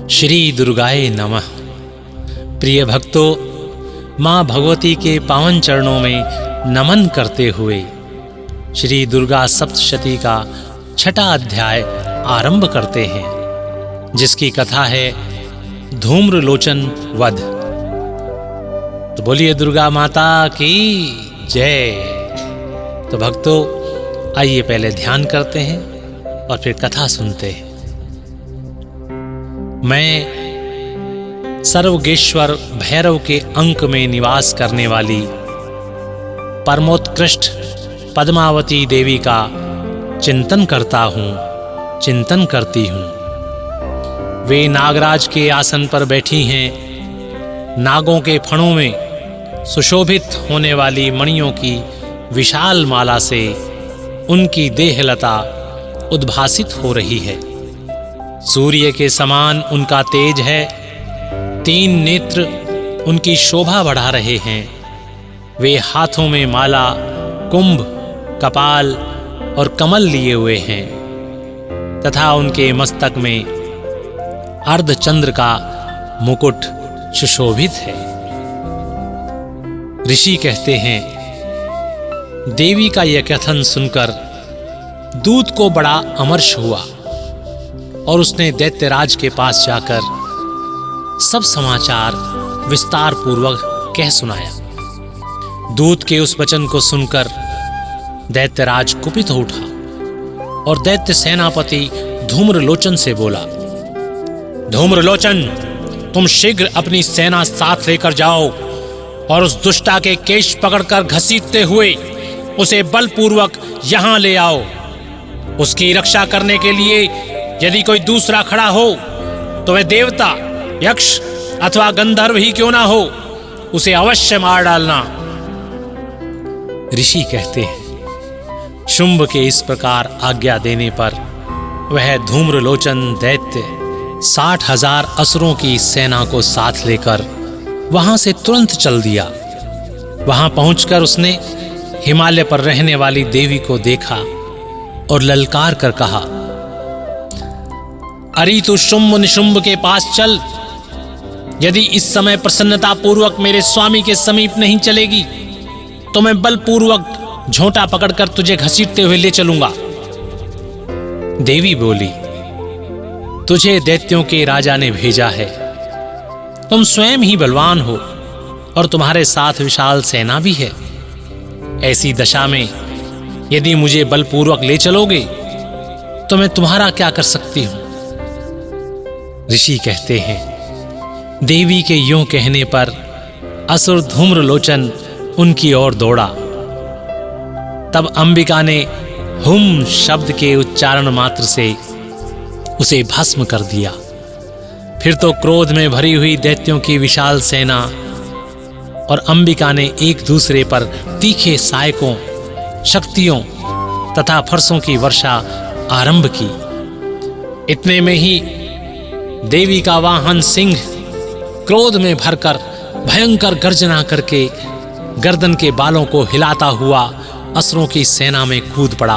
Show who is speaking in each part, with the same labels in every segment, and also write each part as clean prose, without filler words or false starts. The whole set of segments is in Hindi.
Speaker 1: श्री दुर्गाए नमः। प्रिय भक्तों, माँ भगवती के पावन चरणों में नमन करते हुए श्री दुर्गा सप्तशती का छठा अध्याय आरंभ करते हैं, जिसकी कथा है धूम्रलोचन वध। तो बोलिए दुर्गा माता की जय। तो भक्तों, आइए पहले ध्यान करते हैं और फिर कथा सुनते हैं। मैं सर्वगेश्वर भैरव के अंक में निवास करने वाली परमोत्कृष्ट पद्मावती देवी का चिंतन करता हूँ, चिंतन करती हूँ। वे नागराज के आसन पर बैठी हैं। नागों के फणों में सुशोभित होने वाली मणियों की विशाल माला से उनकी देहलता उद्भासित हो रही है। सूर्य के समान उनका तेज है। 3 नेत्र उनकी शोभा बढ़ा रहे हैं। वे हाथों में माला, कुंभ, कपाल और कमल लिए हुए हैं तथा उनके मस्तक में अर्धचंद्र का मुकुट सुशोभित है। ऋषि कहते हैं, देवी का यह कथन सुनकर दूत को बड़ा अमर्ष हुआ और उसने दैत्यराज के पास जाकर सब समाचार विस्तार पूर्वक कह सुनाया। दूत के उस वचन को सुनकर दैत्यराज कुपित हो उठा और दैत्य सेनापति धूम्रलोचन से बोला, धूम्रलोचन, तुम शीघ्र अपनी सेना साथ लेकर जाओ और उस दुष्टा के केश पकड़कर घसीटते हुए उसे बलपूर्वक यहां ले आओ। उसकी रक्षा करने के लिए यदि कोई दूसरा खड़ा हो तो वह देवता, यक्ष अथवा गंधर्व ही क्यों ना हो, उसे अवश्य मार डालना। ऋषि कहते हैं, शुंभ के इस प्रकार आज्ञा देने पर वह धूम्रलोचन दैत्य 60,000 असुरों की सेना को साथ लेकर वहां से तुरंत चल दिया। वहां पहुंचकर उसने हिमालय पर रहने वाली देवी को देखा और ललकार कर कहा, अरे तू शुंभ निशुंभ के पास चल। यदि इस समय प्रसन्नता पूर्वक मेरे स्वामी के समीप नहीं चलेगी तो मैं बलपूर्वक झोंटा पकड़कर तुझे घसीटते हुए ले चलूंगा। देवी बोली, तुझे दैत्यों के राजा ने भेजा है। तुम स्वयं ही बलवान हो और तुम्हारे साथ विशाल सेना भी है। ऐसी दशा में यदि मुझे बलपूर्वक ले चलोगे तो मैं तुम्हारा क्या कर सकती हूं। ऋषि कहते हैं, देवी के यूं कहने पर असुर धूम्रलोचन उनकी ओर दौड़ा। तब अंबिका ने हुम शब्द के उच्चारण मात्र से उसे भस्म कर दिया। फिर तो क्रोध में भरी हुई दैत्यों की विशाल सेना और अंबिका ने एक दूसरे पर तीखे सायकों, शक्तियों तथा फरसों की वर्षा आरंभ की। इतने में ही देवी का वाहन सिंह क्रोध में भरकर भयंकर गर्जना करके गर्दन के बालों को हिलाता हुआ असुरों की सेना में कूद पड़ा।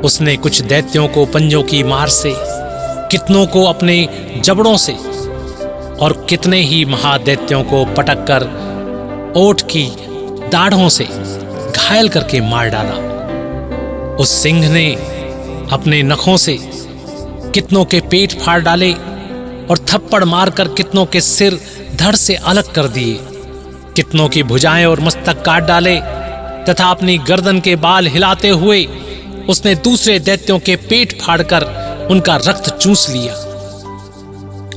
Speaker 1: उसने कुछ दैत्यों को पंजों की मार से, कितनों को अपने जबड़ों से और कितने ही महादैत्यों को पटककर ओठ की दाढ़ों से घायल करके मार डाला। उस सिंह ने अपने नखों से कितनों के पेट फाड़ डाले और थप्पड़ मारकर कितनों के सिर धड़ से अलग कर दिए। कितनों की भुजाएं और मस्तक काट डाले तथा अपनी गर्दन के बाल हिलाते हुए उसने दूसरे दैत्यों के पेट फाड़कर उनका रक्त चूस लिया।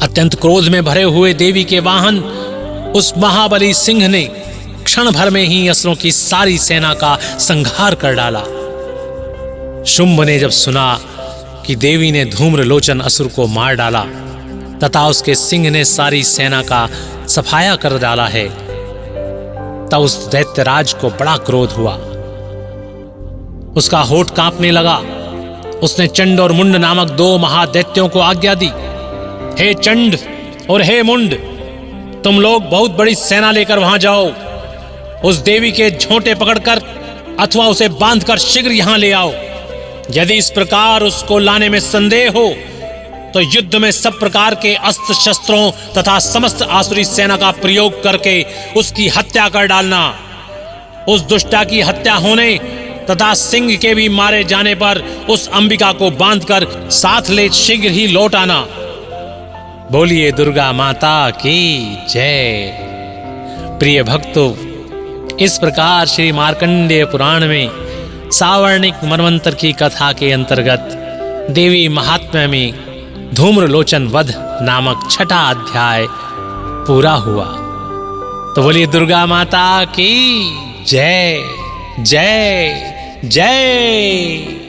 Speaker 1: अत्यंत क्रोध में भरे हुए देवी के वाहन उस महाबली सिंह ने क्षण भर में ही असुरों की सारी सेना का संहार कर डाला। शुंभ ने जब सुना कि देवी ने धूम्रलोचन असुर को मार डाला तथा उसके सिंह ने सारी सेना का सफाया कर डाला है, तब उस दैत्यराज को बड़ा क्रोध हुआ। उसका होठ कांपने लगा। उसने चंड और मुंड नामक 2 महादैत्यों को आज्ञा दी, हे चंड और हे मुंड, तुम लोग बहुत बड़ी सेना लेकर वहां जाओ। उस देवी के झोंटे पकड़कर अथवा उसे बांधकर शीघ्र यहां ले आओ। यदि इस प्रकार उसको लाने में संदेह हो तो युद्ध में सब प्रकार के अस्त्र शस्त्रों तथा समस्त आसुरी सेना का प्रयोग करके उसकी हत्या कर डालना। उस दुष्टा की हत्या होने तथा सिंह के भी मारे जाने पर उस अंबिका को बांधकर साथ ले शीघ्र ही लौट आना। बोलिए दुर्गा माता की जय। प्रिय भक्तों, इस प्रकार श्री मार्कंडेय पुराण में सावर्णिक मनवंतर की कथा के अंतर्गत देवी महात्म्य में धूम्रलोचन वध नामक छठा अध्याय पूरा हुआ। तो बोलिए दुर्गा माता की जय जय जय।